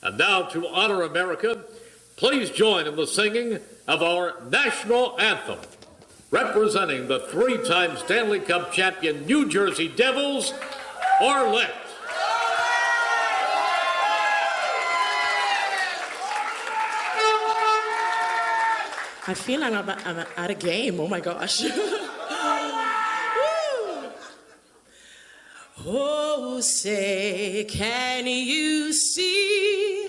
And now, to honor America, please join in the singing of our national anthem. Representing the three-time Stanley Cup champion New Jersey Devils, Arlette. I feel like I'm at a game. Oh my gosh. Oh, say, can you see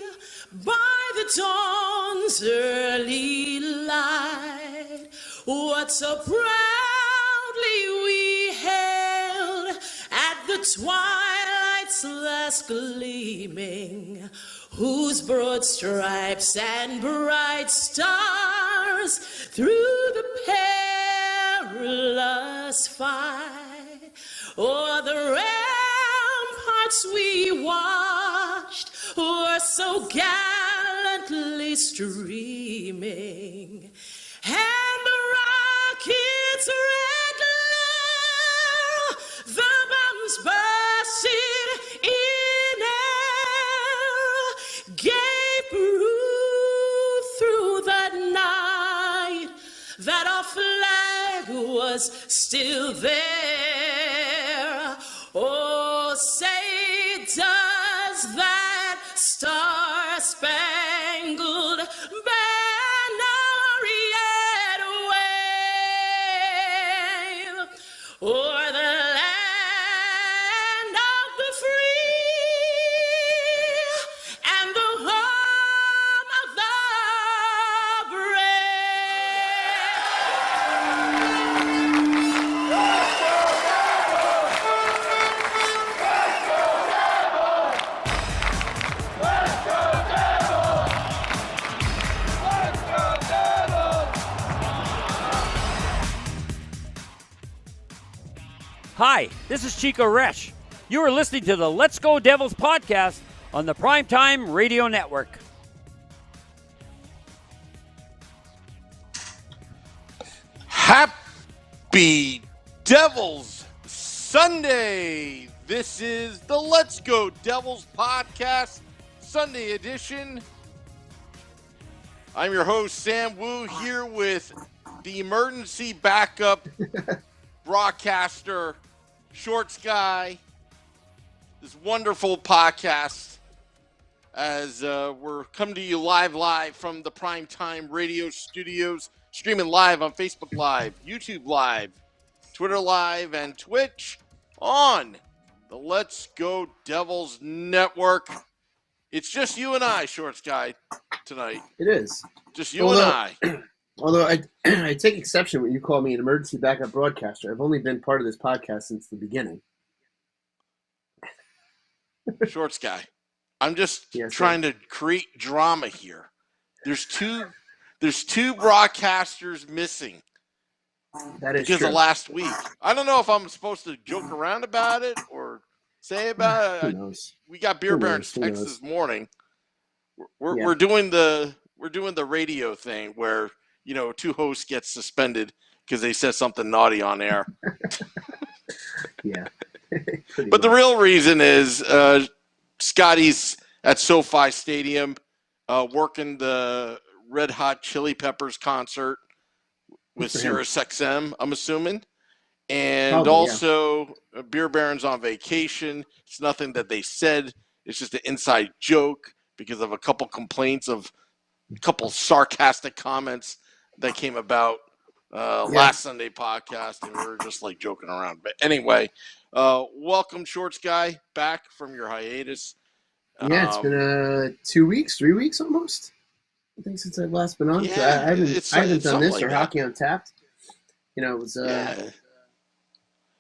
by the dawn's early light what so proudly we hailed at the twilight's last gleaming, whose broad stripes and bright stars through the perilous fight o'er the ramparts we watched were so gallantly streaming, and the rocket's red glare, the bombs bursting in air, gave proof through the night that our flag was still there. Oh, say, does that star-spangled banner yet wave o'er the land of the free and the home of the Hi, this is Chico Resch. You are listening to the Let's Go Devils podcast on the Primetime Radio Network. Happy Devils Sunday! This is the Let's Go Devils podcast, Sunday edition. I'm your host, Sam Wu, here with the emergency backup broadcaster, Shorts Guy. This wonderful podcast as we're coming to you live from the Primetime Radio Studios, streaming live on Facebook Live, YouTube Live, Twitter Live, and Twitch on the Let's Go Devils Network. It's just you and I, Shorts Guy, tonight. It is. Just you and I. Although I take exception when you call me an emergency backup broadcaster. I've only been part of this podcast since the beginning. Shorts Guy. I'm just trying to create drama here. There's two broadcasters missing. That is because true. of last week. I don't know if I'm supposed to joke around about it or say about it. Who knows? We got Beer Baron's text this morning. We're doing the radio thing where, you know, two hosts get suspended because they said something naughty on air. Yeah. But the real reason is Scotty's at SoFi Stadium working the Red Hot Chili Peppers concert with SiriusXM, I'm assuming. And also Beer Baron's on vacation. It's nothing that they said. It's just an inside joke because of a couple complaints of a couple sarcastic comments that came about last Sunday podcast, and we were just like joking around. But anyway, welcome, Shorts Guy, back from your hiatus. Yeah, it's been 2 weeks, 3 weeks almost. I think since I've last been on. Yeah, I haven't done this like or that. Hockey Untapped. You know, it was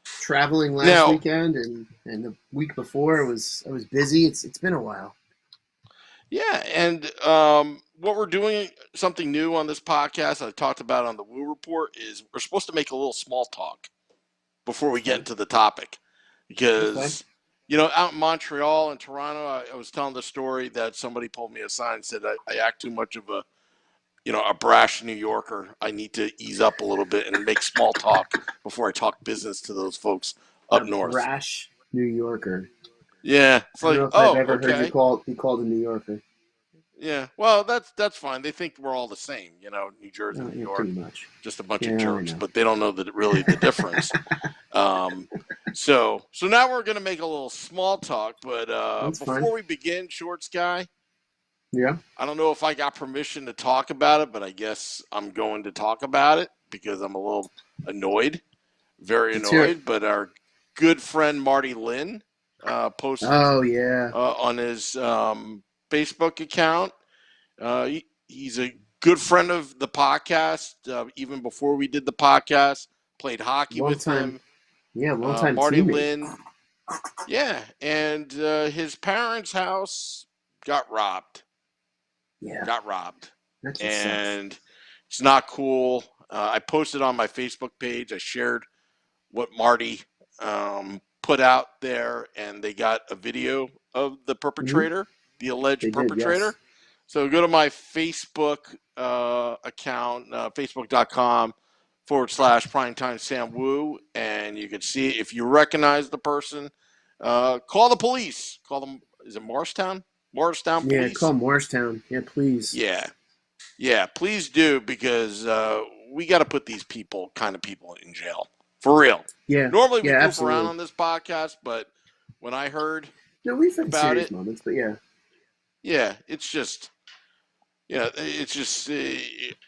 traveling last weekend, and the week before I was busy. It's been a while. Yeah, and what we're doing, something new on this podcast I talked about on the Woo Report, is we're supposed to make a little small talk before we get into the topic. Because, you know, out in Montreal and Toronto, I was telling the story that somebody pulled me aside and said I act too much of a brash New Yorker. I need to ease up a little bit and make small talk before I talk business to those folks up north. Brash New Yorker. Yeah. It's I don't know if I've ever heard you called a New Yorker. Yeah. Well, that's fine. They think we're all the same, New Jersey, New York, pretty much. just a bunch Yeah, of I jerks, know. but they don't know really the difference. So now we're gonna make a little small talk, but That's before fine. we begin, Shorts Guy, Yeah. I don't know if I got permission to talk about it, but I guess I'm going to talk about it because I'm a little annoyed, very Let's hear it. annoyed. But our good friend Marty Lynn posted Oh yeah. on his Facebook account. He's a good friend of the podcast. Even before we did the podcast, played hockey with him. Yeah, long time Marty teammate. Lynn. Yeah, and his parents' house got robbed. Yeah. Got robbed. That just And it's not cool. I posted on my Facebook page. I shared what Marty put out there, and they got a video of the perpetrator, the alleged They did, perpetrator. yes. So go to my Facebook account, facebook.com/primetime Sam Wu, and you can see if you recognize the person. Call the police. Call them. Is it Morristown? Morristown Police. Yeah, call Morristown. Yeah, please. Yeah, please do, because we got to put these kind of people in jail for real. Yeah. Normally we goof absolutely. around on this podcast, but when I heard No, we've had about serious it, moments, but yeah. Yeah, it's just,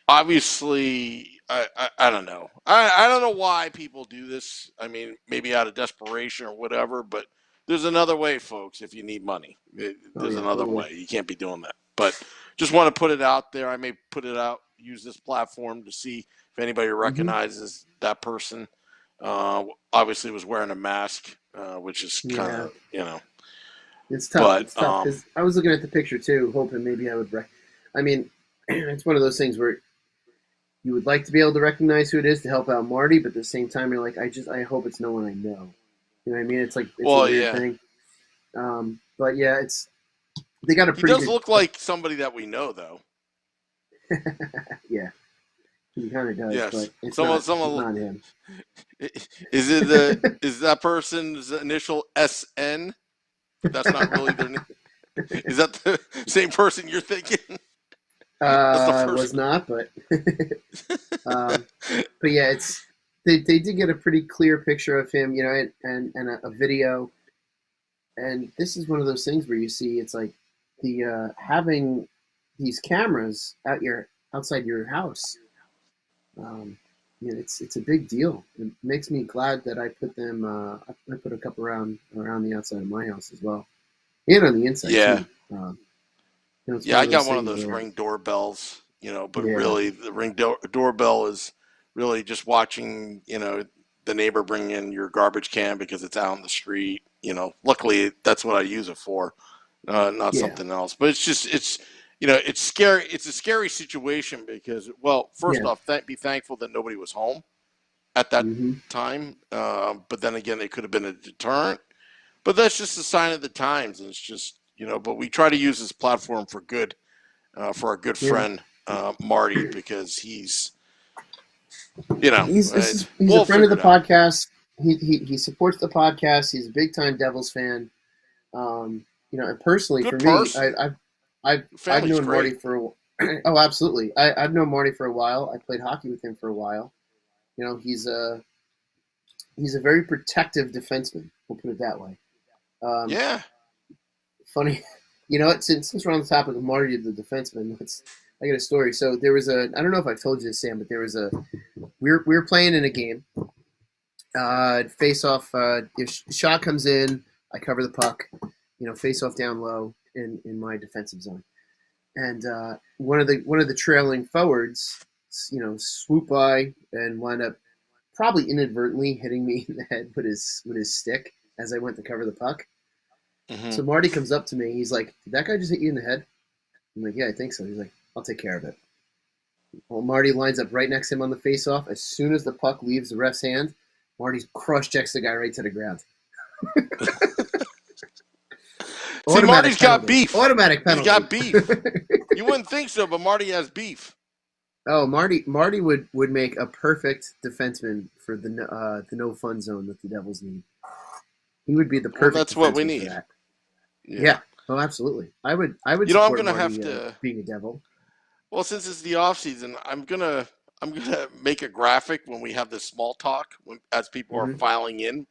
obviously, I don't know. I don't know why people do this. I mean, maybe out of desperation or whatever, but there's another way, folks, if you need money. There's another totally. way. You can't be doing that. But just want to put it out there. I may put it out, use this platform to see if anybody recognizes that person. Obviously was wearing a mask, which is kind of, It's tough. But, It's tough because I was looking at the picture too, hoping maybe I would. I mean, it's one of those things where you would like to be able to recognize who it is to help out Marty, but at the same time, you're like, I hope it's no one I know. You know what I mean? It's like a weird thing. But yeah, they got a pretty. He does look like somebody that we know, though. Yeah, he kind of does. Yes. But it's not him. Is it is that person's initial SN? But that's not really their name. Is that the same person you're thinking? Was not, but but yeah, they did get a pretty clear picture of him, and a video. And this is one of those things where you see it's like the having these cameras outside your house. It's a big deal. It makes me glad that I put them. I put a couple around the outside of my house as well, and on the inside too. I got one of those Ring doorbells, but really the Ring doorbell is really just watching, the neighbor bring in your garbage can because it's out on the street. Luckily that's what I use it for, not something else. But it's scary. It's a scary situation because, well, first off, be thankful that nobody was home at that time. But then again, it could have been a deterrent. But that's just a sign of the times. And it's just, but we try to use this platform for good, for our good friend Marty, because he's a friend of the podcast. He supports the podcast. He's a big time Devils fan. And personally, good for person. me, I've known Marty for oh, absolutely. I've known Marty for a while. I played hockey with him for a while. He's a very protective defenseman. We'll put it that way. Funny, since we're on the topic of Marty, the defenseman, I got a story. So there was I don't know if I told you this, Sam, but there was we were playing in a game. Face off. If shot comes in, I cover the puck. Face off down low in my defensive zone, and one of the trailing forwards, swoop by and wound up probably inadvertently hitting me in the head with his stick as I went to cover the puck. Mm-hmm. So Marty comes up to me. He's like, "Did that guy just hit you in the head?" I'm like, "Yeah, I think so." He's like, "I'll take care of it." Well, Marty lines up right next to him on the face-off. As soon as the puck leaves the ref's hand, Marty's cross-checks the guy right to the ground. See, Marty's got beef. Automatic penalty. He's got beef. You wouldn't think so, but Marty has beef. Oh, Marty would make a perfect defenseman for the no-fun zone that the Devils need. He would be the perfect. That's what we need. Yeah. Oh, absolutely. I would I'm support gonna Marty have to. being a devil. Well, since it's the off season, I'm gonna make a graphic when we have this small talk as people are Hmm. filing in.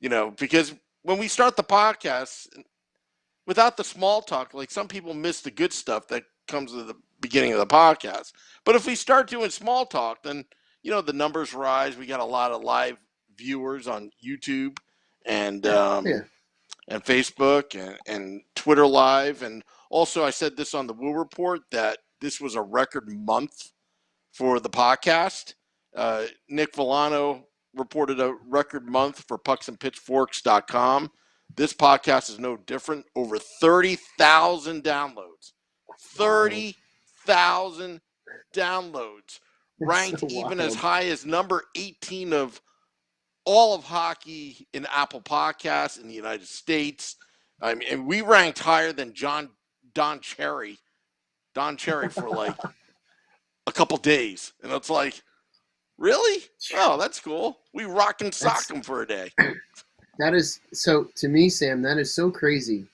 Because when we start the podcast, without the small talk, like some people miss the good stuff that comes at the beginning of the podcast. But if we start doing small talk, then the numbers rise. We got a lot of live viewers on YouTube and Yeah. and Facebook and Twitter Live. And also, I said this on the Woo Report that this was a record month for the podcast. Nick Villano reported a record month for pucksandpitchforks.com. This podcast is no different. Over 30,000 downloads. 30,000 downloads. Ranked So even as wild. high as number 18 of all of hockey in Apple Podcasts in the United States. I mean, and we ranked higher than Don Cherry for like a couple days. And it's like, really? Oh, that's cool. We rock and sock them for a day. That is so, to me, Sam, that is so crazy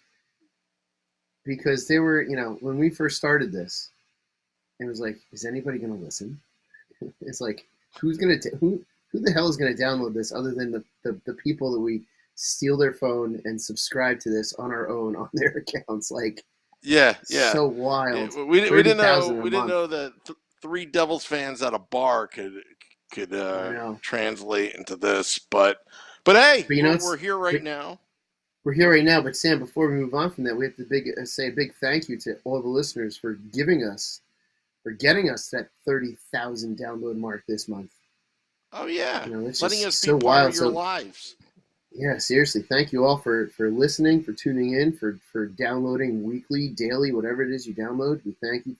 because they were, when we first started this, it was like, is anybody going to listen? It's like, who the hell is going to download this other than the people that we steal their phone and subscribe to this on our own on their accounts? Like, yeah. So wild. We didn't month. know that three Devils fans at a bar could know. translate into this, but hey, we're here right now. We're here right now, but Sam, before we move on from that, we have to say a big thank you to all the listeners for getting us that 30,000 download mark this month. Oh yeah, it's letting us so be part wild. of your lives. Yeah, seriously, thank you all for listening, for tuning in, for downloading weekly, daily, whatever it is you download. We thank you.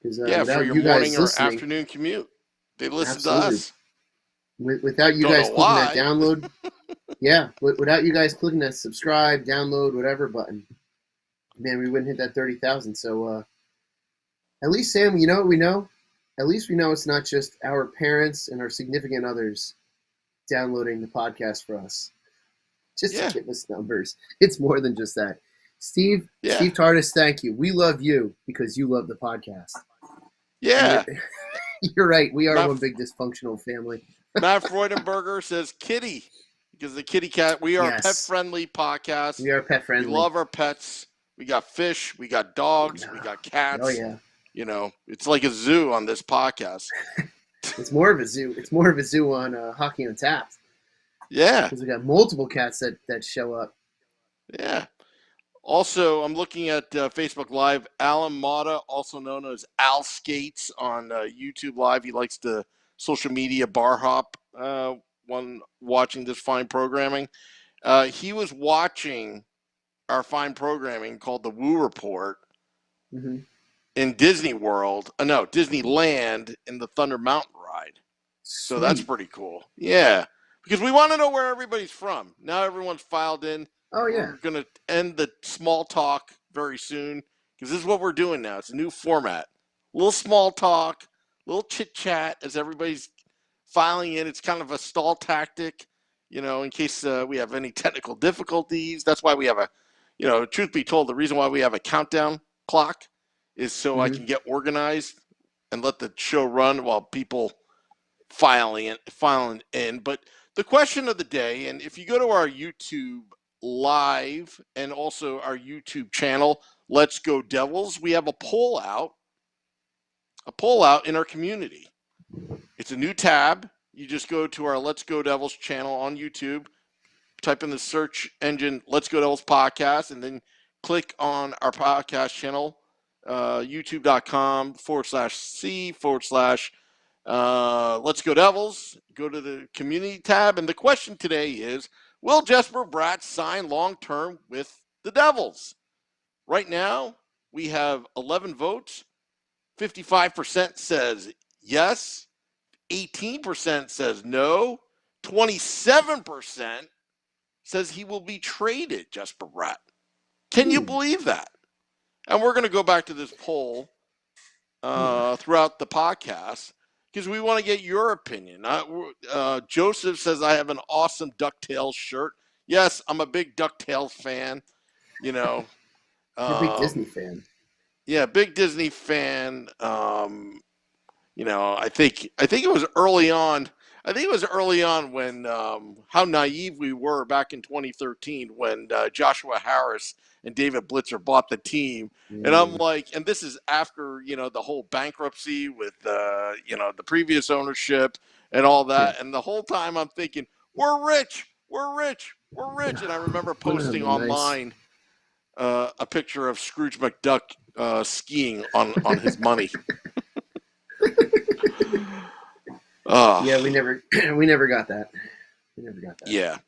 Because for your morning or afternoon commute, they listen to us. Without you guys clicking that download, without you guys clicking that subscribe, download, whatever button, man, we wouldn't hit that 30,000. So at least, Sam, you know what we know? At least we know it's not just our parents and our significant others downloading the podcast for us. Just to give us numbers. It's more than just that. Steve Tardis, thank you. We love you because you love the podcast. Yeah. You're right. We are one big dysfunctional family. Matt Freudenberger says kitty because the kitty cat. We are a pet-friendly podcast. We are pet-friendly. We love our pets. We got fish. We got dogs. We got cats. Oh, yeah. It's like a zoo on this podcast. It's more of a zoo. It's more of a zoo on Hockey Untapped. Yeah. Because we got multiple cats that show up. Yeah. Also, I'm looking at Facebook Live. Alan Mata, also known as Al Skates on YouTube Live. He likes to social media bar hop when watching this fine programming. He was watching our fine programming called the Woo Report in Disney World. Disneyland in the Thunder Mountain ride. So that's pretty cool. Yeah. Because we want to know where everybody's from. Now everyone's filed in. Oh, yeah. We're going to end the small talk very soon because this is what we're doing now. It's a new format. A little small talk, a little chit-chat as everybody's filing in. It's kind of a stall tactic, in case we have any technical difficulties. That's why we have truth be told, the reason why we have a countdown clock is so I can get organized and let the show run while people filing in. But the question of the day, and if you go to our YouTube Live and also our YouTube channel, Let's Go Devils, we have a poll out in our community. It's a new tab. You just go to our Let's Go Devils channel on YouTube, type in the search engine Let's Go Devils podcast, and then click on our podcast channel, youtube.com/C/Let's Go Devils. Go to the community tab, and the question today is, will Jesper Bratt sign long-term with the Devils? Right now, we have 11 votes. 55% says yes. 18% says no. 27% says he will be traded, Jesper Bratt. Can you believe that? And we're going to go back to this poll throughout the podcast because we want to get your opinion. Joseph says, I have an awesome DuckTales shirt. Yes, I'm a big DuckTales fan. You know, You're a big Disney fan. yeah, big Disney fan. I think it was early on. I think it was early on when how naive we were back in 2013 when Joshua Harris and David Blitzer bought the team, and I'm like, and this is after the whole bankruptcy with the previous ownership and all that, and the whole time I'm thinking we're rich, we're rich, we're rich, and I remember posting online a picture of Scrooge McDuck skiing on his money. Yeah, we never got that. We never got that. Yeah.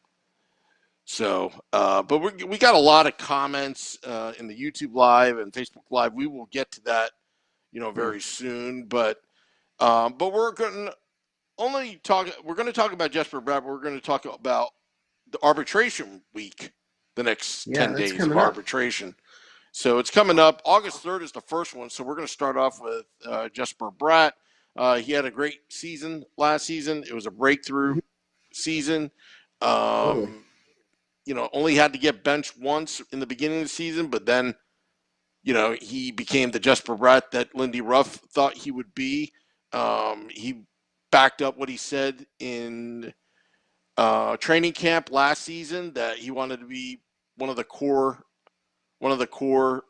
So, but we got a lot of comments in the YouTube Live and Facebook Live. We will get to that, very soon. But we're going to talk about Jesper Bratt. We're going to talk about the arbitration week, the next 10 days of arbitration. So it's coming up. August 3rd is the first one. So we're going to start off with Jesper Bratt. He had a great season last season. It was a breakthrough season. Only had to get benched once in the beginning of the season, but then, he became the Jesper Bratt that Lindy Ruff thought he would be. He backed up what he said in training camp last season that he wanted to be one of the core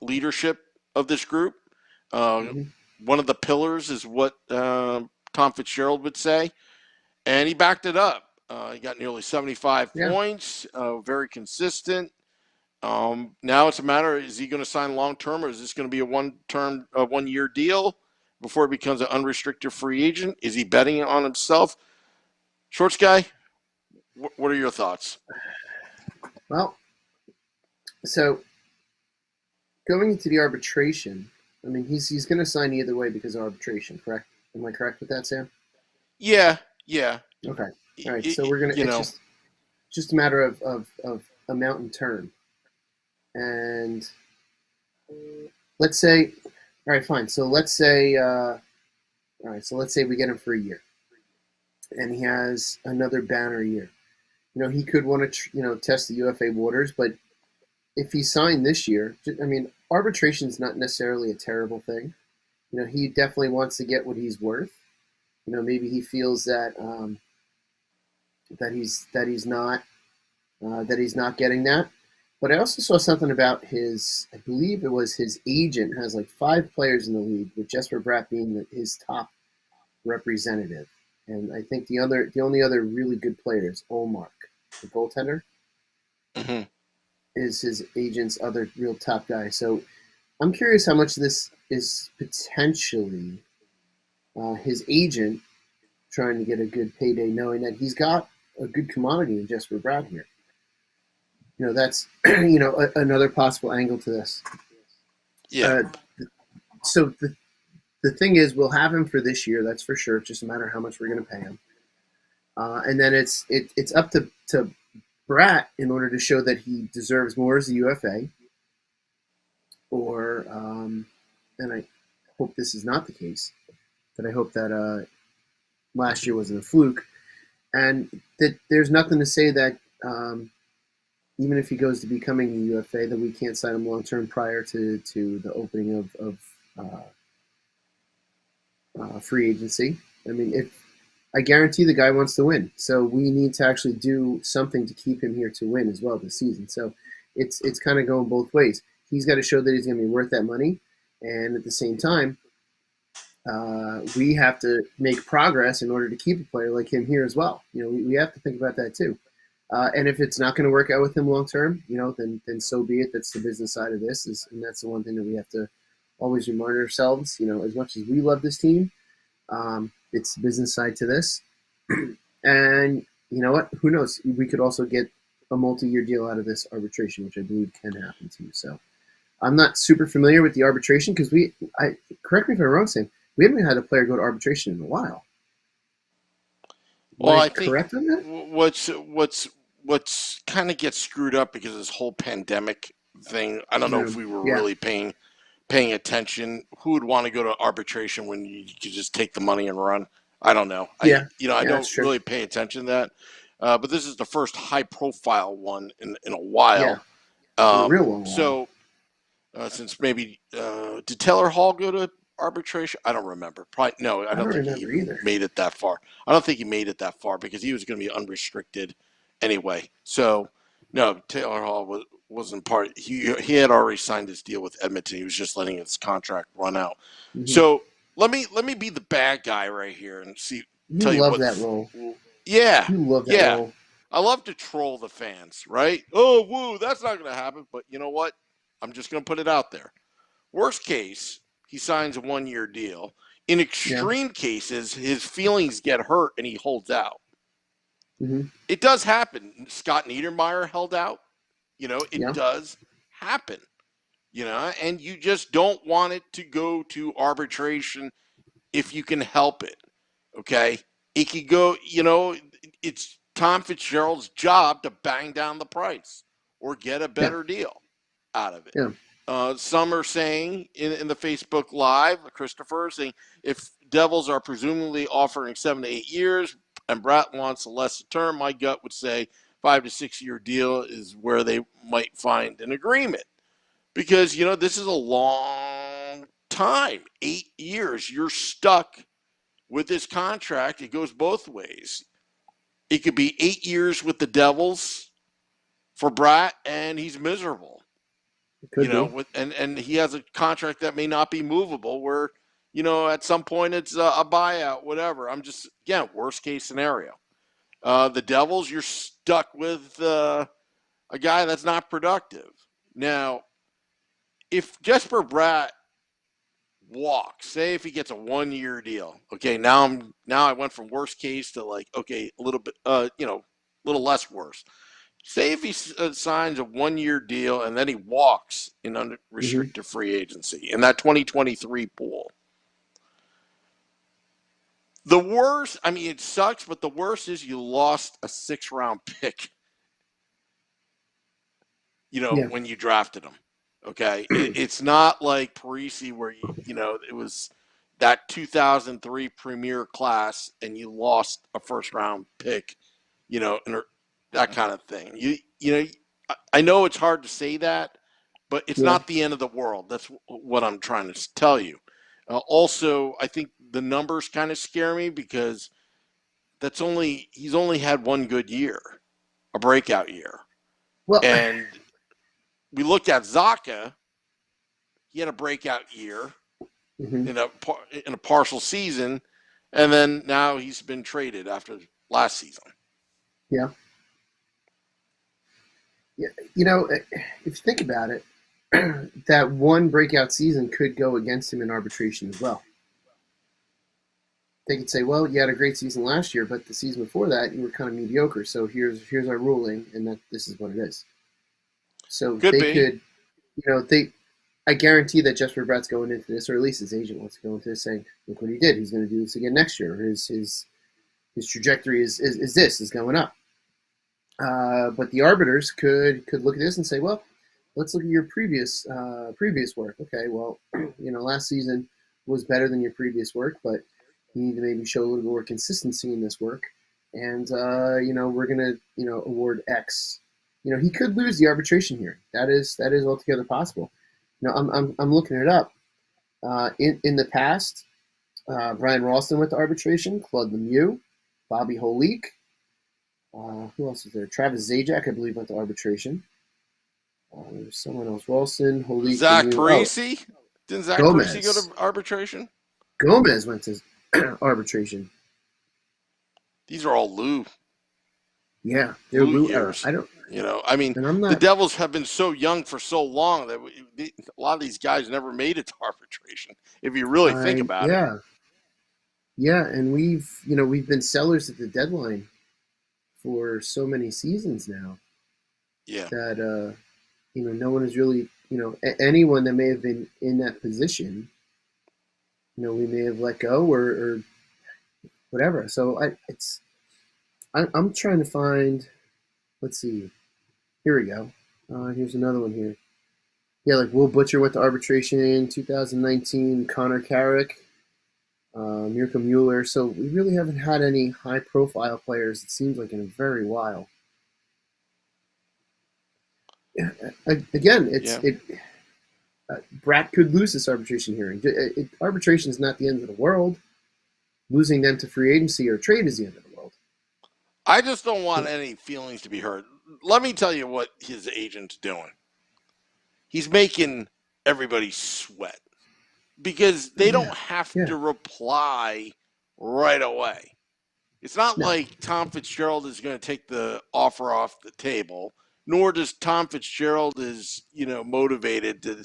leadership of this group. One of the pillars is what Tom Fitzgerald would say, and he backed it up. He got nearly 75 points, very consistent. Now it's a matter, is he going to sign long-term, or is this going to be a one-year deal before he becomes an unrestricted free agent? Is he betting on himself? Shorts guy, what are your thoughts? Well, so going into the arbitration, I mean, he's going to sign either way because of arbitration, correct? Am I correct with that, Sam? Yeah. Okay. All right. So we're going to, it's just a matter of amount and term. And let's say, all right, fine. So let's say, we get him for a year and he has another banner year. He could want to, test the UFA waters, but if he signed this year, I mean, arbitration is not necessarily a terrible thing. He definitely wants to get what he's worth. Maybe he feels that he's not getting that. But I also saw something about I believe it was his agent has like 5 players in the league, with Jesper Bratt being his top representative. And I think the only other really good player is Olmark, the goaltender. Mm-hmm. Is his agent's other real top guy. So I'm curious how much this is potentially his agent trying to get a good payday, knowing that he's got a good commodity in Jesper Bratt here. That's another possible angle to this. Yeah. So the thing is, we'll have him for this year. That's for sure. It's just a matter of how much we're going to pay him. And then it's up to Bratt in order to show that he deserves more as a UFA. Or, and I hope this is not the case, but I hope that last year wasn't a fluke, and that there's nothing to say that even if he goes to becoming a UFA, that we can't sign him long term prior to the opening of free agency. I mean, I guarantee the guy wants to win, so we need to actually do something to keep him here to win as well this season. So it's kind of going both ways. He's got to show that he's going to be worth that money, and at the same time, we have to make progress in order to keep a player like him here as well. We have to think about that too. And if it's not going to work out with him long term, then so be it. That's the business side of this, and that's the one thing that we have to always remind ourselves. As much as we love this team, it's the business side to this. And you know what? Who knows? We could also get a multi-year deal out of this arbitration, which I believe can happen too. So I'm not super familiar with the arbitration because correct me if I'm wrong, Sam, we haven't had a player go to arbitration in a while. Well, I think correct on that? What's kind of gets screwed up because of this whole pandemic thing. I don't know if we were really paying attention. Who would want to go to arbitration when you could just take the money and run? I don't know. I don't really pay attention to that. But this is the first high-profile one in a while. a real long while. So, since maybe did Taylor Hall go to arbitration? I don't remember. Probably no. I don't think he remember even either. made it that far. I don't think he made it that far because he was going to be unrestricted anyway. So, no, Taylor Hall wasn't part. He had already signed his deal with Edmonton. He was just letting his contract run out. Mm-hmm. So let me be the bad guy right here and tell you love what that role. Yeah, You love that role. I love to troll the fans, right? Oh, woo, that's not going to happen. But you know what? I'm just going to put it out there. Worst case, he signs a 1-year deal. In extreme cases, his feelings get hurt and he holds out. Mm-hmm. It does happen. Scott Niedermayer held out. It does happen. And you just don't want it to go to arbitration if you can help it. Okay? It could go, it's Tom Fitzgerald's job to bang down the price or get a better deal out of it. Yeah. Some are saying in the Facebook Live, Christopher saying if Devils are presumably offering 7 to 8 years and Bratt wants a lesser term, my gut would say 5 to 6 year deal is where they might find an agreement. Because, this is a long time, 8 years. You're stuck with this contract. It goes both ways. It could be 8 years with the Devils for Bratt, and he's miserable. And he has a contract that may not be movable where, at some point it's a buyout, whatever. I'm just, again, worst case scenario. The Devils, you're stuck with a guy that's not productive. Now, if Jesper Bratt walks, say if he gets a 1-year deal, okay, now I went from worst case to like, okay, a little bit, a little less worse. Say if he signs a 1-year deal and then he walks in unrestricted free agency in that 2023 pool. The worst, I mean, it sucks, but the worst is you lost a 6th-round pick, when you drafted him. Okay, it's not like Parisi where it was that 2003 premier class and you lost a 1st-round pick, that kind of thing. I know it's hard to say that, but it's not the end of the world. That's what I'm trying to tell you. Also, I think the numbers kind of scare me because he's only had one good year, a breakout year. Well, and we looked at Zaka. He had a breakout year in a partial season, and then now he's been traded after last season. Yeah. Yeah. If you think about it, that one breakout season could go against him in arbitration as well. They could say, well, you had a great season last year, but the season before that, you were kind of mediocre. So here's our ruling, and this is what it is. So I guarantee that Jesper Bratt's going into this, or at least his agent wants to go into this, saying, look what he did. He's going to do this again next year. His trajectory is going up. But the arbiters could look at this and say, well, let's look at your previous work. Okay, well, last season was better than your previous work, but you need to maybe show a little bit more consistency in this work. And, we're going to, award X. He could lose the arbitration here. That is altogether possible. I'm looking it up. In the past, Brian Ralston went to arbitration, Claude Lemieux, Bobby Holik. Who else is there? Travis Zajac, I believe, went to arbitration. There's someone else. Ralston, Holik. Zach Parisi? Didn't Zach Parisi go to arbitration? Gomez went to arbitration. These are all Lou. Yeah, they're Lou years. I don't. The Devils have been so young for so long that a lot of these guys never made it to arbitration. If you really think about it. Yeah, and we've been sellers at the deadline for so many seasons now. Yeah. That no one is really anyone that may have been in that position. We may have let go or whatever. So I'm trying to find. Let's see. Here we go. Here's another one here. Yeah, like Will Butcher went to arbitration in 2019. Connor Carrick, Mirka Mueller. So we really haven't had any high-profile players, it seems like, in a very while. again, Bratt could lose this arbitration hearing. Arbitration is not the end of the world. Losing them to free agency or trade is the end of the world. I just don't want any feelings to be hurt. Let me tell you what his agent's doing. He's making everybody sweat because they don't have to reply right away. It's not like Tom Fitzgerald is going to take the offer off the table, nor does Tom Fitzgerald is, motivated to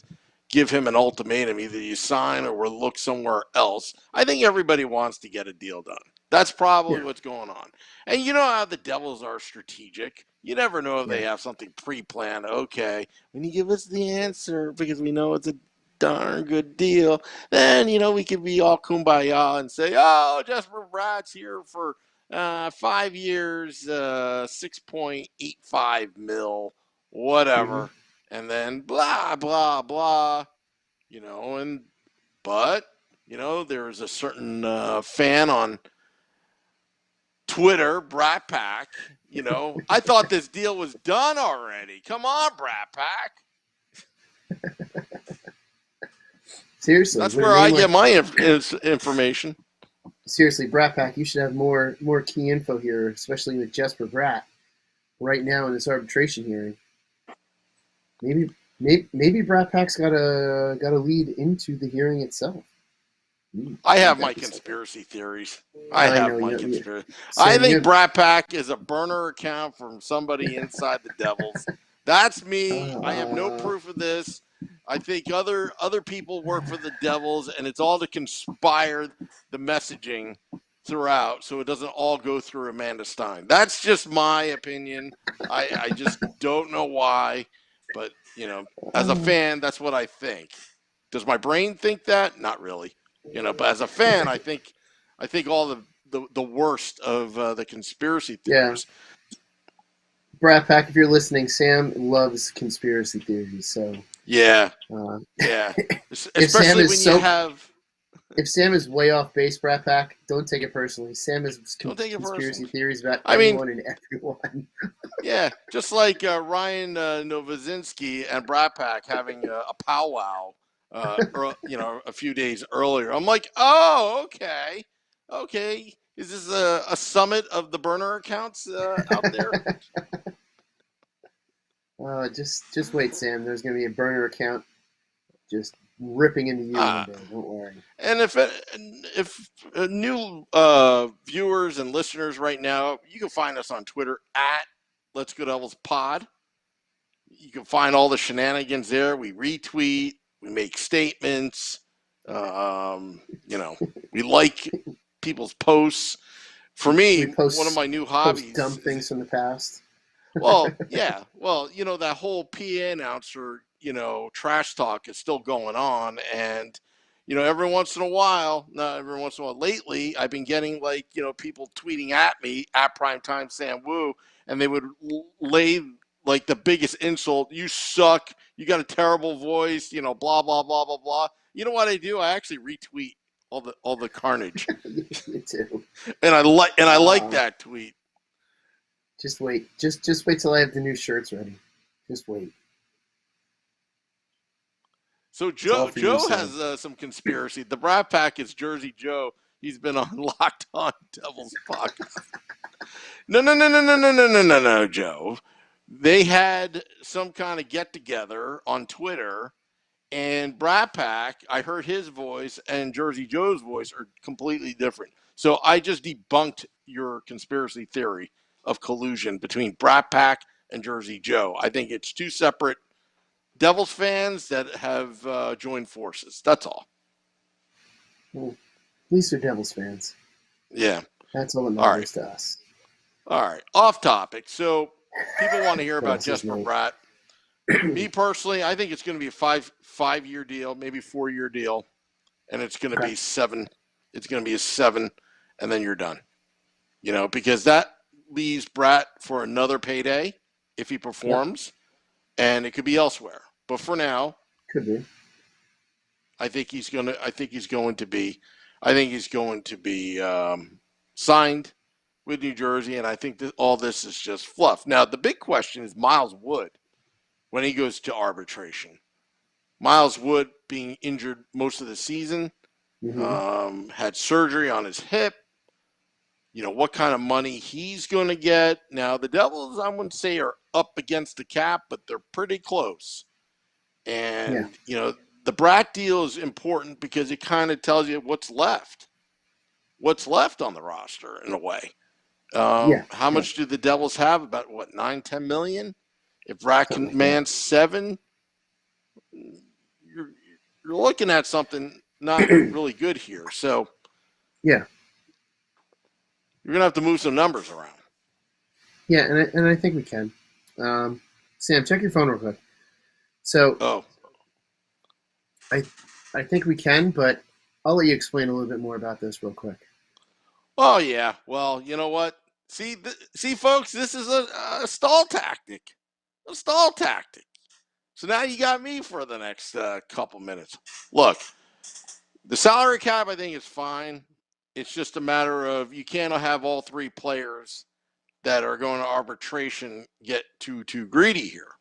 give him an ultimatum. Either you sign or we'll look somewhere else. I think everybody wants to get a deal done. That's probably what's going on. And you know how the Devils are strategic. You never know if they have something pre-planned. Okay, when you give us the answer because we know it's a darn good deal, then, we could be all kumbaya and say, oh, Jesper Bratt's here for 5 years, 6.85 mil, whatever. And then blah, blah, blah, but there's a certain fan on Twitter, Brat Pack, I thought this deal was done already. Come on, Brat Pack. Seriously. That's where I get my information. Seriously, Brat Pack, you should have more key info here, especially with Jesper Bratt right now in this arbitration hearing. Maybe Brat Pack's got a lead into the hearing itself. I have my conspiracy theories. I think Brat Pack is a burner account from somebody inside the Devils. That's me. I have no proof of this. I think other people work for the Devils, and it's all to conspire the messaging throughout so it doesn't all go through Amanda Stein. That's just my opinion. I just don't know why, but, as a fan, that's what I think. Does my brain think that? Not really. But as a fan, I think all the worst of the conspiracy theories. Yeah. Brat Pack, if you're listening, Sam loves conspiracy theories. So yeah. Especially when you have. If Sam is way off base, Brat Pack, don't take it personally. Sam has conspiracy theories about everyone and everyone. Yeah, just like Ryan Novozinski and Brat Pack having a powwow. A few days earlier. I'm like, oh, okay. Is this a summit of the burner accounts out there? Just wait, Sam. There's going to be a burner account just ripping into you one day. Don't worry. And if new viewers and listeners right now, you can find us on Twitter at Let's Go Devils Pod. You can find all the shenanigans there. We retweet. We make statements. We like people's posts. For me, one of my new hobbies. Dumb things from the past. Well, yeah. Well, that whole PA announcer, trash talk is still going on. And, every once in a while, lately, I've been getting people tweeting at me at Primetime Sam Wu, and they would lay the biggest insult. You suck. You got a terrible voice, blah, blah, blah, blah, blah. You know what I do? I actually retweet all the carnage. Me too. And I like that tweet. Just wait. Just wait till I have the new shirts ready. Just wait. So Joe has some conspiracy. The Brat Pack is Jersey Joe. He's been on Locked On Devils podcast. No, Joe. They had some kind of get-together on Twitter, and Brat Pack, I heard his voice, and Jersey Joe's voice are completely different. So I just debunked your conspiracy theory of collusion between Brat Pack and Jersey Joe. I think it's two separate Devils fans that have joined forces. That's all. Well, at least they're Devils fans. Yeah. That's all that matters to us. All right. Off topic. So people want to hear about Jesper Bratt. Me personally, I think it's going to be a five-year deal, maybe 4-year deal, and it's going to be 7. It's going to be a 7, and then you're done. Because that leaves Bratt for another payday if he performs, and it could be elsewhere. But for now, could be. I think he's going to be signed with New Jersey, and I think that all this is just fluff. Now, the big question is Miles Wood. when he goes to arbitration. Miles Wood being injured most of the season, had surgery on his hip. What kind of money he's going to get. Now, the Devils, I wouldn't say are up against the cap, but they're pretty close. And, the Bratt deal is important because it kind of tells you what's left on the roster in a way. How much do the Devils have? About, what, 9-10 million? If Bratt can command 7, you're looking at something not really good here. So, yeah. You're going to have to move some numbers around. Yeah, and I think we can. Sam, check your phone real quick. So, I think we can, but I'll let you explain a little bit more about this real quick. Oh, yeah. Well, you know what? See, folks, this is a stall tactic. A stall tactic. So now you got me for the next couple minutes. Look, the salary cap, I think, is fine. It's just a matter of you can't have all 3 players that are going to arbitration get too greedy here.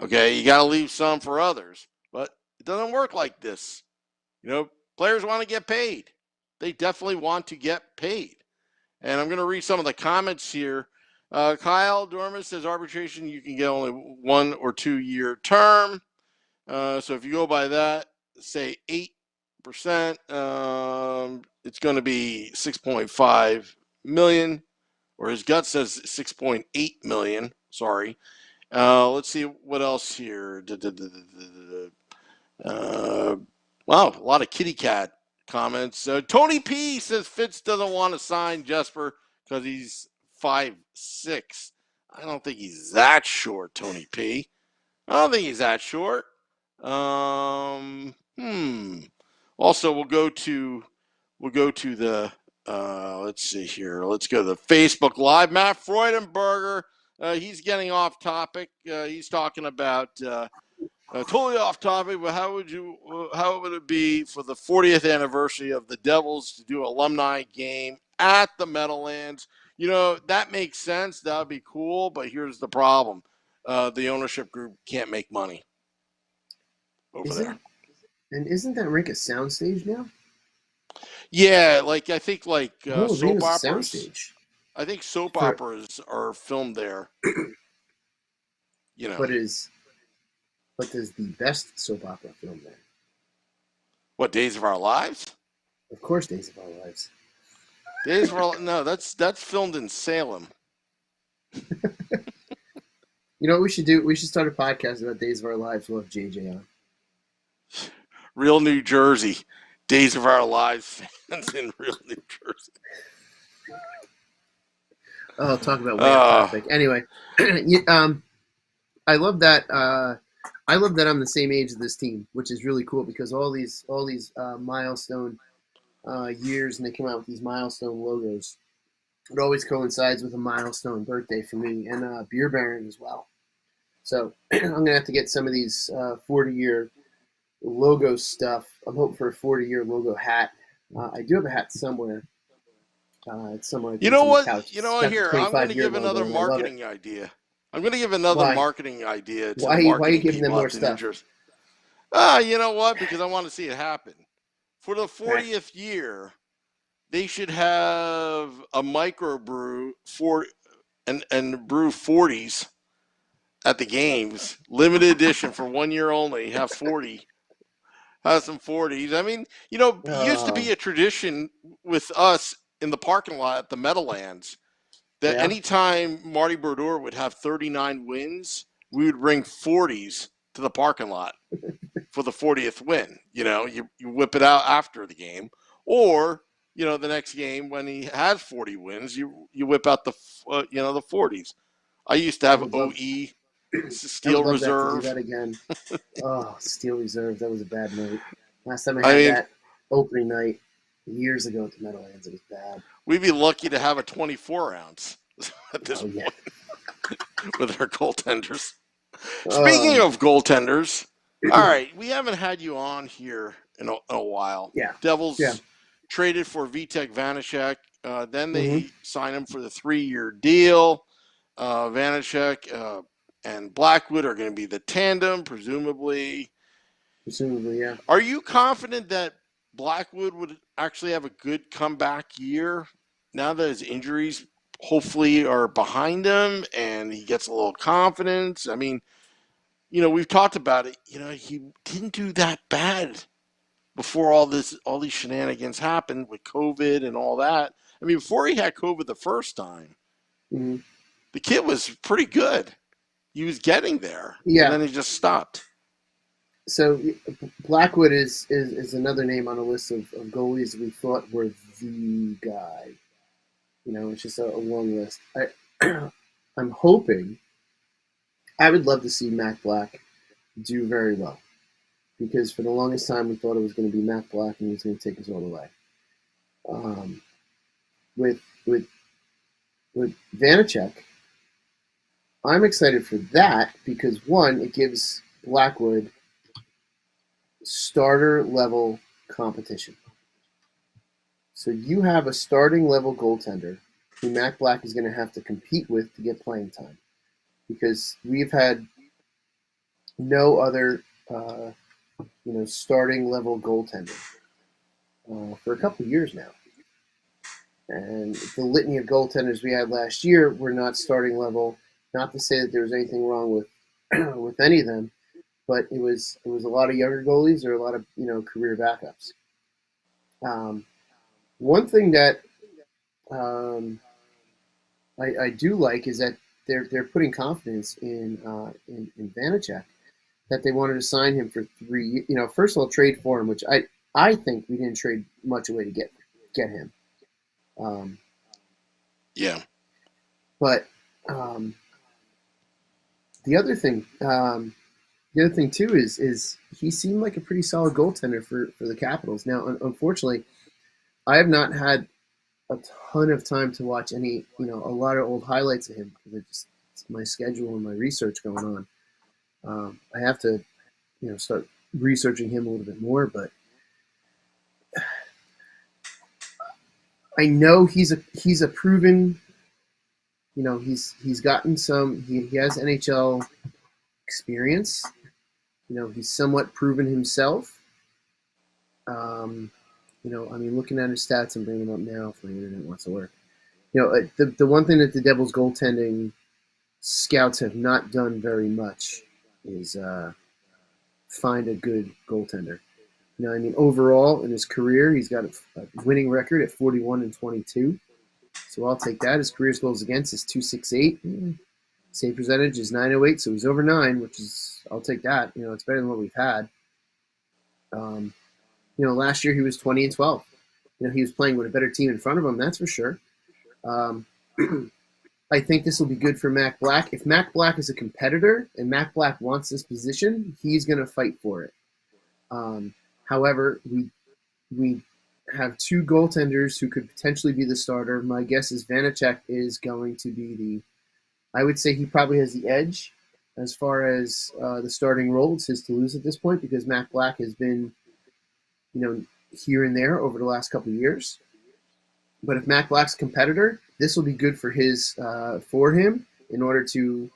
Okay, you got to leave some for others, but it doesn't work like this. Players want to get paid. They definitely want to get paid. And I'm going to read some of the comments here. Kyle Dorman says arbitration, you can get only 1 or 2 year term. So if you go by that, say 8%, it's going to be 6.5 million, or his gut says 6.8 million. Sorry. Let's see what else here. Wow, a lot of kitty cat comments. Tony P says Fitz doesn't want to sign Jesper because he's 5'6". I don't think he's that short, Tony P. I don't think he's that short. Also, we'll go to the let's see here. Let's go to the Facebook Live. Matt Freudenberger, he's getting off topic. He's talking about totally off topic, but how would it be for the 40th anniversary of the Devils to do an alumni game at the Meadowlands? That makes sense. That would be cool, but here's the problem. The ownership group can't make money over there. And isn't that rink a soundstage now? Yeah, I think soap operas. Soundstage. I think soap operas are filmed there. But does the best soap opera film there? What, Days of Our Lives? Of course, Days of Our Lives. Days of Our No, that's filmed in Salem. You know what we should do? We should start a podcast about Days of Our Lives. We'll have JJ on. Real New Jersey. Days of Our Lives fans in Real New Jersey. Oh, talk about way off topic. Anyway, I love that. I love that I'm the same age as this team, which is really cool because all these milestone years, and they come out with these milestone logos. It always coincides with a milestone birthday for me, and Beer Baron as well. So I'm gonna have to get some of these 40-year logo stuff. I'm hoping for a 40-year logo hat. I do have a hat somewhere. It's somewhere. You know what? Here, I'm going to give another marketing idea. I'm going to give another marketing idea to why are you giving them more stuff? You know what? Because I want to see it happen. For the 40th year, they should have a microbrew and brew 40s at the games. Limited edition for 1 year only. Have 40. Have some 40s. I mean, it used to be a tradition with us in the parking lot at the Meadowlands that anytime Marty Brodeur would have 39 wins, we would bring 40s to the parking lot for the 40th win. You whip it out after the game, or the next game when he has 40 wins, you whip out the 40s. I used to have OE Steel Reserve. Do that again. Steel Reserve. That was a bad night. Last time I had that opening night years ago at the Meadowlands, it was bad. We'd be lucky to have a 24-ounce at this point with our goaltenders. Speaking of goaltenders, all right, we haven't had you on here in a while. Yeah. Devils traded for Vitek Vanacek. Then they signed him for the 3-year deal. Vanacek, and Blackwood are going to be the tandem, presumably. Presumably, yeah. Are you confident that Blackwood would actually have a good comeback year now that his injuries hopefully are behind him and he gets a little confidence? I mean, we've talked about it. He didn't do that bad before all these shenanigans happened with COVID and all that. I mean, before he had COVID the first time, Mm-hmm. the kid was pretty good. He was getting there, Yeah. and then he just stopped. So Blackwood is another name on a list of goalies we thought were the guy. It's just a long list. I'm hoping. I would love to see Mac Black do very well, because for the longest time we thought it was going to be Mac Black and he was going to take us all the way. With Vanacek, I'm excited for that because, one, it gives Blackwood starter level competition. So you have a starting level goaltender who Mac Black is going to have to compete with to get playing time, because we've had no other starting level goaltender for a couple of years now. And the litany of goaltenders we had last year were not starting level. Not to say that there was anything wrong with with any of them, but it was a lot of younger goalies or a lot of career backups. One thing that I do like is that they're putting confidence in Vanacek, that they wanted to sign him for 3 years. First of all, trade for him, which I think we didn't trade much away to get him. Yeah. But the other thing too is he seemed like a pretty solid goaltender for the Capitals. Now, unfortunately, I have not had a ton of time to watch a lot of old highlights of him, because it's my schedule and my research going on. I have to start researching him a little bit more, but I know he's a proven, he's gotten some, he has NHL experience. He's somewhat proven himself. Looking at his stats and bringing them up now if my internet wants to work. The one thing that the Devils goaltending scouts have not done very much is find a good goaltender. Overall in his career, he's got a winning record at 41-22. So I'll take that. His career's goals against is .268. Save percentage is .908, so he's over 9, which is, I'll take that. It's better than what we've had. Last year he was 20-12. He was playing with a better team in front of him, that's for sure. I think this will be good for Mac Black. If Mac Black is a competitor and Mac Black wants this position, he's going to fight for it. However, we have 2 goaltenders who could potentially be the starter. My guess is Vanacek is going to be I would say he probably has the edge as far as the starting role. It's his to lose at this point, because Mac Black has been, here and there over the last couple of years. But if Mac Black's a competitor, this will be good for him in order to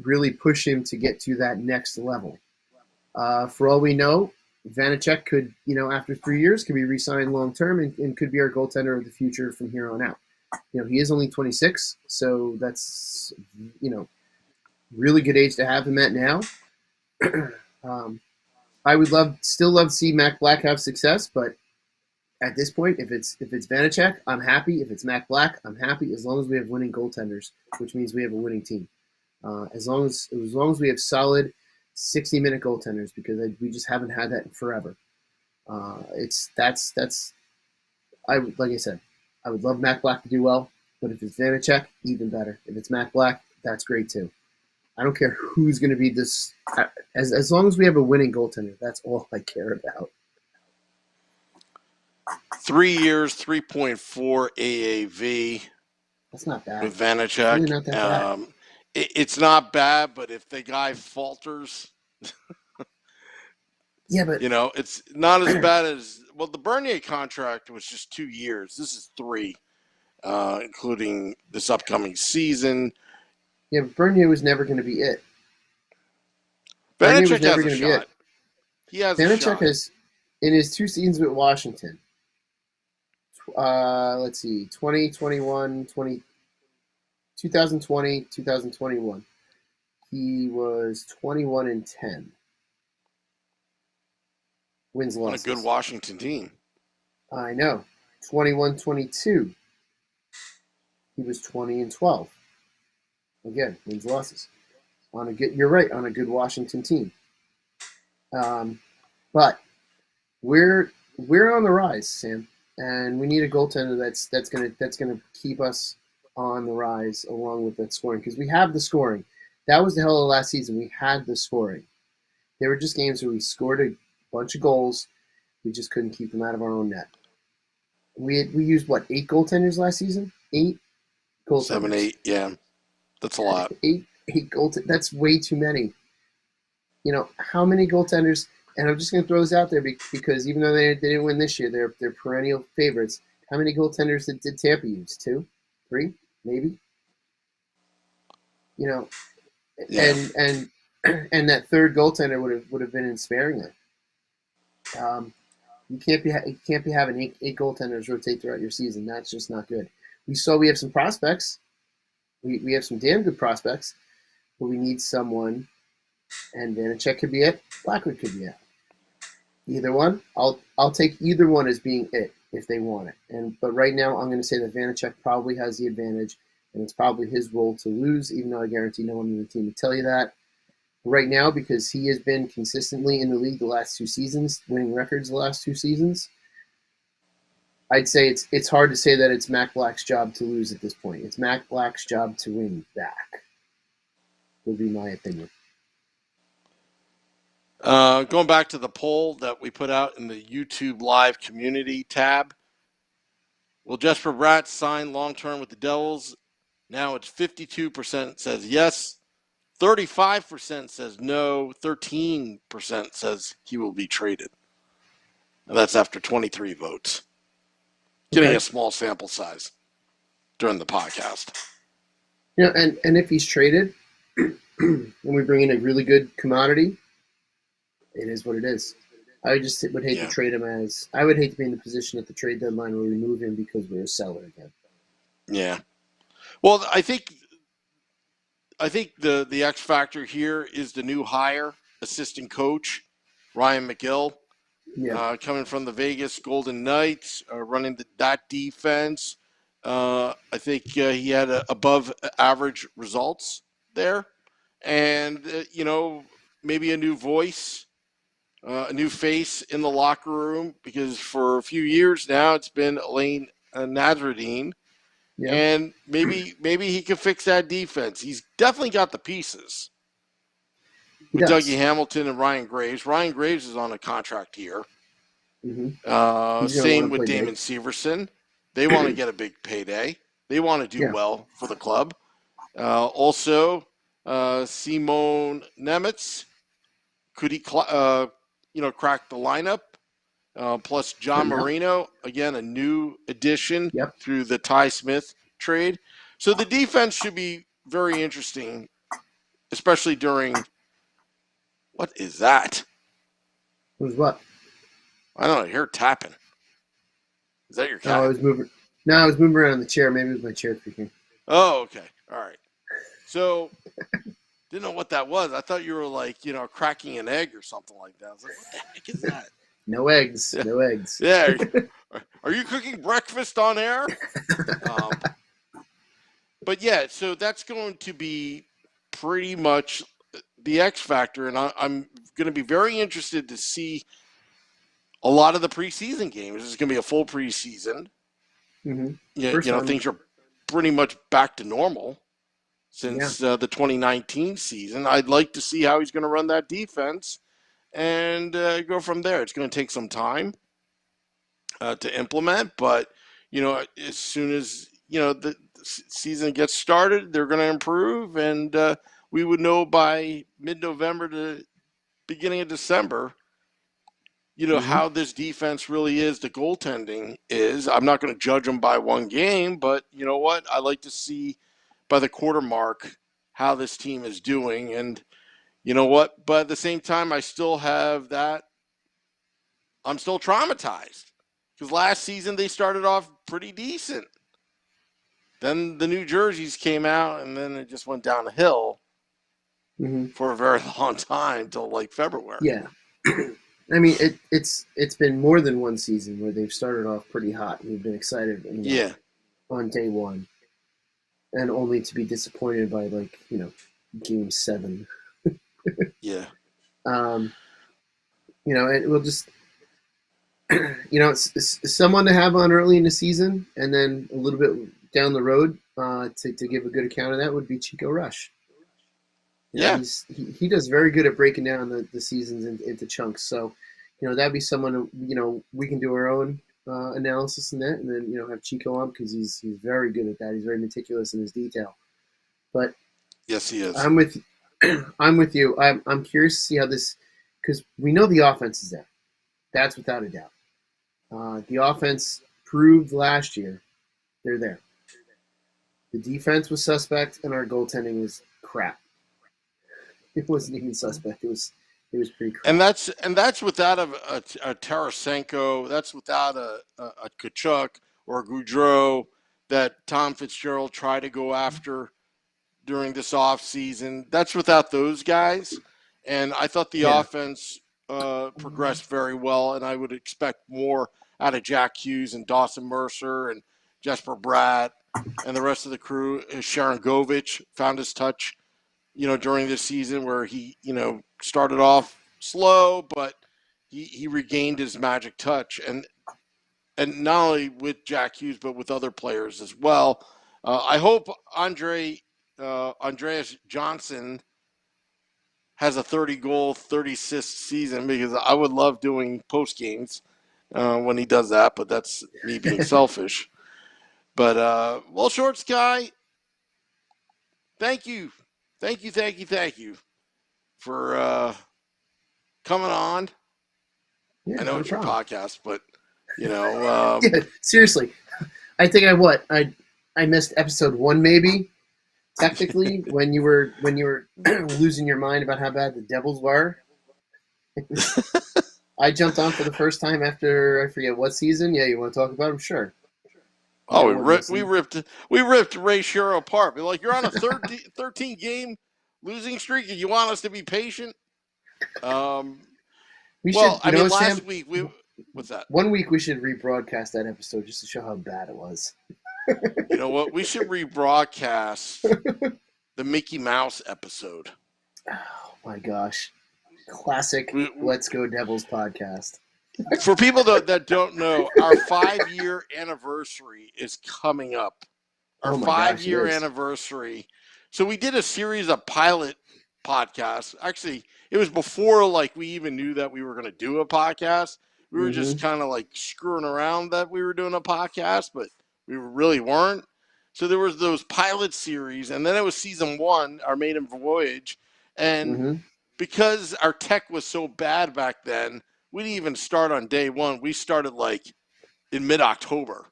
really push him to get to that next level. For all we know, Vanacek could, after 3 years, could be re-signed long-term and could be our goaltender of the future from here on out. He is only 26, so that's, really good age to have him at now. I would still love to see Mac Black have success, but at this point, if it's Vanacek, I'm happy. If it's Mac Black, I'm happy, as long as we have winning goaltenders, which means we have a winning team. As long as we have solid 60-minute goaltenders, because we just haven't had that in forever. Like I said, I would love Mac Black to do well, but if it's Vanacek, even better. If it's Mac Black, that's great too. I don't care who's going to be this. As long as we have a winning goaltender, that's all I care about. 3 years, 3.4 AAV. That's not bad. With Vanacek. Really not that bad. It's not bad, but if the guy falters, yeah, but it's not as bad as the Bernier contract was just 2 years. This is 3, including this upcoming season. Yeah, but Bernier was never going to be it. Bernier was Vanacek never has a going to be it. shot. He has a Vanacek shot. has, in his 2 seasons with Washington, let's see, 2021, 2020, 2021. He was 21-10. Wins, On a losses. good Washington team. I know. 21-22. He was 20-12. Again, wins, losses. You're right, on a good Washington team. But we're on the rise, Sam, and we need a goaltender that's gonna keep us on the rise along with that scoring, because we have the scoring. That was the hell of last season. We had the scoring. There were just games where we scored a bunch of goals. We just couldn't keep them out of our own net. We used 8 goaltenders last season? 8 goaltenders. 7, 8, yeah, that's a lot. Eight goaltenders. That's way too many. How many goaltenders? And I'm just going to throw this out there because even though they didn't win this year, they're perennial favorites. How many goaltenders did Tampa use? 2, 3, maybe. Yeah. And that third goaltender would have been in sparingly. You can't be having eight goaltenders rotate throughout your season. That's just not good. We have some prospects. We have some damn good prospects, but we need someone. And Vanacek could be it. Blackwood could be it. Either one. I'll take either one as being it if they want it. But right now I'm going to say that Vanacek probably has the advantage, and it's probably his role to lose, even though I guarantee no one in the team would tell you that. Right now, because he has been consistently in the league the last 2 seasons, winning records the last 2 seasons, I'd say it's hard to say that it's Mac Black's job to lose at this point. It's Mac Black's job to win back, would be my opinion. Going back to the poll that we put out in the YouTube Live community tab, will Jesper Bratt sign long-term with the Devils? Now it's 52% says yes, 35% says no, 13% says he will be traded. And that's after 23 votes. Getting a small sample size during the podcast. And if he's traded, and we bring in a really good commodity, it is what it is. I would hate to trade him I would hate to be in the position at the trade deadline where we move him because we're a seller again. Yeah. Well, I think the X factor here is the new hire, assistant coach, Ryan McGill, coming from the Vegas Golden Knights, running that defense. I think he had above average results there. And, maybe a new voice. A new face in the locker room, because for a few years now it's been Elaine Nazardine, and maybe he can fix that defense. He's definitely got the pieces with Dougie Hamilton and Ryan Graves. Ryan Graves is on a contract here. Mm-hmm. Same with Damon Severson. They want to get a big payday. They want to do well for the club. Also, Simone Nemitz. Could he crack the lineup? Plus John Marino, again, a new addition through the Ty Smith trade. So the defense should be very interesting, especially during – what is that? Who's what? I don't know. I hear tapping. Is that your cat? I was moving around in the chair. Maybe it was my chair creaking. Oh, okay. All right. So – didn't know what that was. I thought you were cracking an egg or something like that. I was like, what the heck is that? No eggs. No eggs. Yeah. Are you cooking breakfast on air? But yeah, so that's going to be pretty much the X factor. And I'm going to be very interested to see a lot of the preseason games. This is going to be a full preseason. Mm-hmm. Things are pretty much back to normal since the 2019 season. I'd like to see how he's going to run that defense and go from there. It's going to take some time to implement, but, as soon as, the season gets started, they're going to improve, and we would know by mid-November to beginning of December, how this defense really is, the goaltending is. I'm not going to judge them by one game, but you know what? I like to see by the quarter mark how this team is doing. And you know what? But at the same time, I still have that. I'm still traumatized because last season they started off pretty decent. Then the New Jerseys came out, and then it just went down a hill for a very long time till like February. Yeah. I mean, it's been more than one season where they've started off pretty hot and we've been excited, on day one, and only to be disappointed by game 7. Yeah. It will just, it's someone to have on early in the season, and then a little bit down the road to give a good account of that would be Chico Rush. He does very good at breaking down the seasons into chunks. So, that'd be someone we can do our own analysis in that, and then have Chico on because he's very good at that. He's very meticulous in his detail. But yes, he is. I'm with you. I'm curious to see how this, because we know the offense is there. That's without a doubt. The offense proved last year they're there. The defense was suspect, and our goaltending was crap. It wasn't even suspect. It was pretty crap. And that's without a Tarasenko. That's without a Kachuk or a Goudreau that Tom Fitzgerald tried to go after during this offseason. That's without those guys. And I thought the offense progressed very well, and I would expect more out of Jack Hughes and Dawson Mercer and Jesper Bratt and the rest of the crew. Sharon Govich found his touch, during this season where he, started off slow, but he regained his magic touch. And not only with Jack Hughes, but with other players as well. I hope Andreas Johnson has a 30-goal, 30-assist season, because I would love doing post games when he does that, but that's me being selfish. But, Shorts Guy, thank you for coming on. Yeah, I know it's your podcast, but, yeah, seriously. I think I missed episode 1 maybe. Technically, when you were losing your mind about how bad the Devils were, I jumped on for the first time after I forget what season. Yeah, you want to talk about them? Sure. Oh, we ripped Ray Shero apart. We're like, you're on a 13 game losing streak, and you want us to be patient? Last week what's that? 1 week we should rebroadcast that episode just to show how bad it was. You know what? We should rebroadcast the Mickey Mouse episode. Oh my gosh. Classic Let's Go Devils podcast. For people that don't know, our 5-year anniversary is coming up. Our 5-year anniversary. So we did a series of pilot podcasts. Actually, it was before we even knew that we were going to do a podcast. We were just kind of screwing around that we were doing a podcast, but we really weren't. So there was those pilot series, and then it was season 1, our maiden voyage. And because our tech was so bad back then, we didn't even start on day 1. We started in mid-October.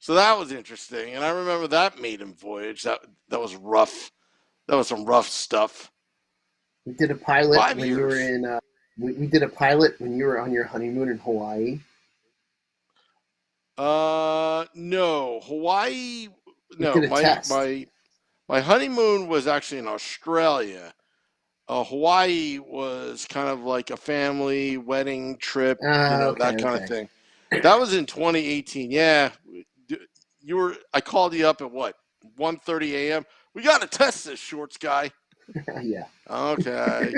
So that was interesting. And I remember that maiden voyage. That was rough. That was some rough stuff. We did a pilot when you were in we did a pilot when you were on your honeymoon in Hawaii. No, Hawaii. No, my honeymoon was actually in Australia. Hawaii was kind of like a family wedding trip, that kind of thing. That was in 2018. Yeah, I called you up at 1:30 a.m. We got to test this, Shorts Guy. Yeah. Okay.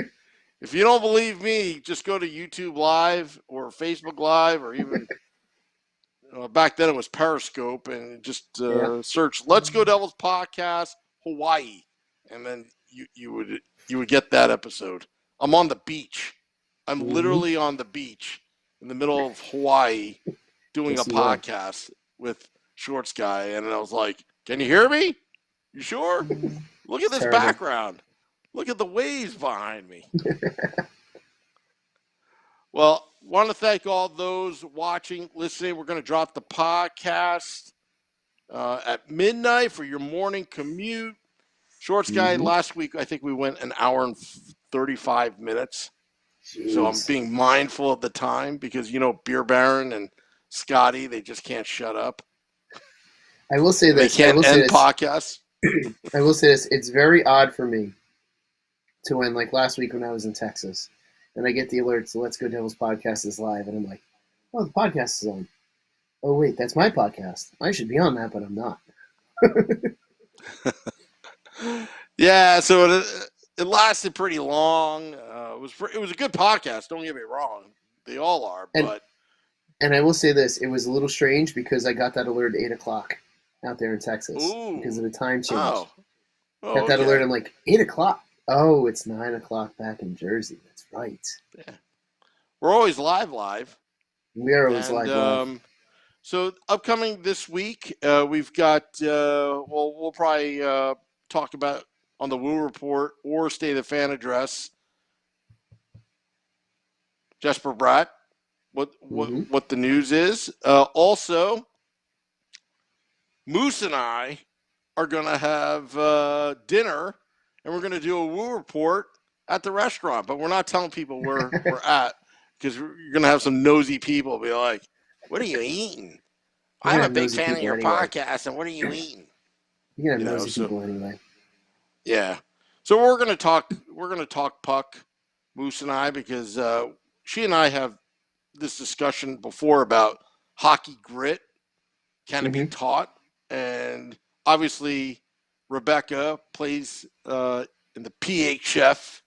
If you don't believe me, just go to YouTube Live or Facebook Live, or even back then it was Periscope, and just search "Let's Go Devils Podcast Hawaii," and then you would get that episode. I'm on the beach. I'm literally on the beach in the middle of Hawaii doing a podcast with Shorts Guy, and I was like, "Can you hear me? You sure? Look at this background. Look at the waves behind me." Well, want to thank all those watching, listening. We're going to drop the podcast at midnight for your morning commute. Shorts guy, last week I think we went an hour and 35 minutes. Jeez. So I'm being mindful of the time because, Beer Baron and Scotty, they just can't shut up. I will say this. They can't end podcasts. I will say this. It's very odd for me to when, like last week when I was in Texas, and I get the alerts, the Let's Go Devils podcast is live, and I'm like, oh, the podcast is on. Oh, wait, that's my podcast. I should be on that, but I'm not. Yeah, so it lasted pretty long. It was a good podcast, don't get me wrong. They all are, but... And I will say this. It was a little strange because I got that alert at 8 o'clock out there in Texas because of the time change. Oh, got that alert. I'm like, 8 o'clock. Oh, it's 9 o'clock back in Jersey. That's right. Yeah. We're always live. We are always live. So upcoming this week, we've got, we'll probably talk about on the Woo Report or State of the Fan Address, Jesper Bratt, what the news is. Also, Moose and I are going to have dinner, and we're going to do a Woo Report at the restaurant, but we're not telling people where we're at because you're going to have some nosy people be like, what are you eating? I'm a big fan of your podcast, and what are you eating? You can have nosy people anyway. Yeah. So we're gonna talk puck, Moose and I, because she and I have this discussion before about hockey grit. Can it be taught? And obviously Rebecca plays in the PHF.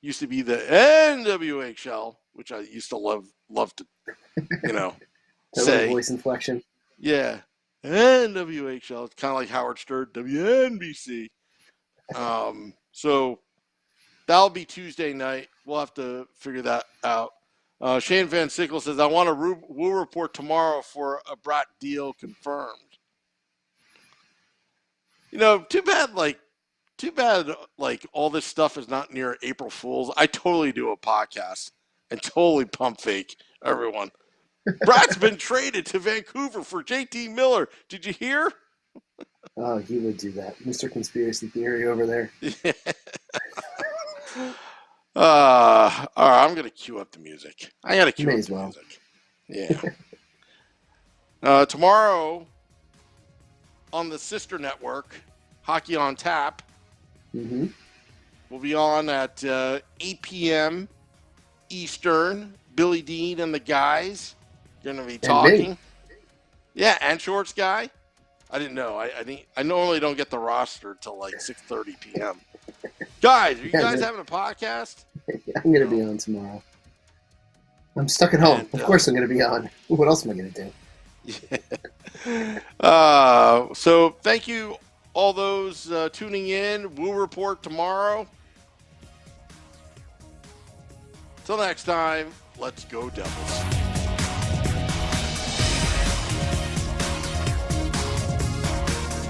Used to be the NWHL, which I used to love to, say. Voice inflection. Yeah. NWHL. It's kind of like Howard Stern, WNBC. So that'll be Tuesday night. We'll have to figure that out. Shane Van Sickle says, I want a Woo Report tomorrow for a Bratt deal confirmed. Too bad, all this stuff is not near April Fool's. I totally do a podcast and totally pump fake everyone. Bratt's been traded to Vancouver for JT Miller. Did you hear? Oh, he would do that. Mr. Conspiracy Theory over there. All right, I'm going to cue up the music. I got to cue up the music. Yeah. Tomorrow on the sister network, Hockey on Tap, we'll be on at 8 p.m. Eastern. Billy Dean and the guys going to be talking. Yeah, and Shorts Guy. I didn't know. I normally don't get the roster till like 6:30 p.m. Guys, are you guys having a podcast? I'm going to be on tomorrow. I'm stuck at home. Of course I'm going to be on. What else am I going to do? Yeah. So thank you all those tuning in. We'll report tomorrow. Till next time, let's go Devils.